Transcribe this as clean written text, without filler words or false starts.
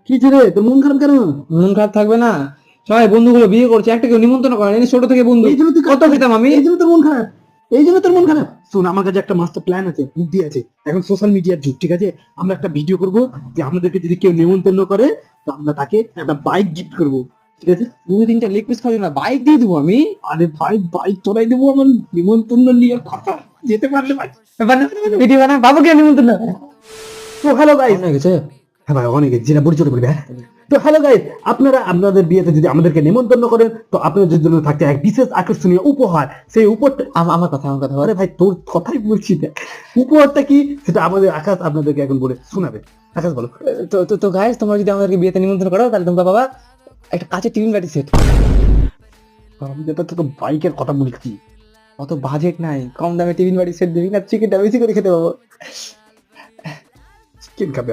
কি রে, তোর মন খারাপ কেন? মন খারাপ থাকবে না? সবাই বন্ধুগুলো বিয়ে করছে, একটা কেউ নিমন্ত্রণ করে না, ছোট থেকে বন্ধু, এই জন্য তুই কত খেতাম আমি। এই জন্য তোর মন খারাপ, এই জন্য তোর মন খারাপ। শোন, আমার কাছে একটা মাস্টার প্ল্যান আছে, বুদ্ধি আছে। এখন সোশ্যাল মিডিয়ার যুগ, ঠিক আছে? আমরা একটা ভিডিও করব যে আমাদেরকে যদি কেউ নিমন্ত্রণ করে তো আমরা তাকে একটা বাইক গিফট করব, ঠিক আছে? 2-3টা লেগ পিস খাওয়ার জন্য বাইক দিয়ে দিবো আমি। আরে ভাই, বাইক চড়াই দেবো আমার নিমন্ত্রণ নিয়ে কথা যেতে পারলে ভাই। ভিডিও বানা বাবুকে নিমন্ত্রণ। তো হ্যালো গাইস, হয়ে গেছে। হ্যাঁ ভাই, অনেকে যেটা পরিচয় করবে। হ্যাঁ, তো হ্যালো গাইস, আপনারা আপনাদের বিয়েতে যদি আমাদেরকে নিমন্ত্রণ করেন তো আপনাদের জন্য থাকছে এক বিশেষ আকর্ষণীয় উপহার। সেই উপহারটা, আমার কথা আরে ভাই তোর কথাই বলছি, দেখ উপহারটা কি সেটা আমাদের আকাশ আপনাদেরকে এখন বলে শোনাবে। আকাশ বলো। তো তো তো গাইস, তোমরা যদি আমাদেরকে বিয়েতে নিমন্ত্রণ করো তাহলে তোমরা বাবা একটা কাঁচের টিফিন বাটি সেট। আমি যেটা তোকে বাইকের কথা বলছি। অত বাজেট নাই, কম দামে টিফিন বাটি সেট দিবি না, চিকেনটা বেশি করে খেতে পাবো। চিকেন খাবে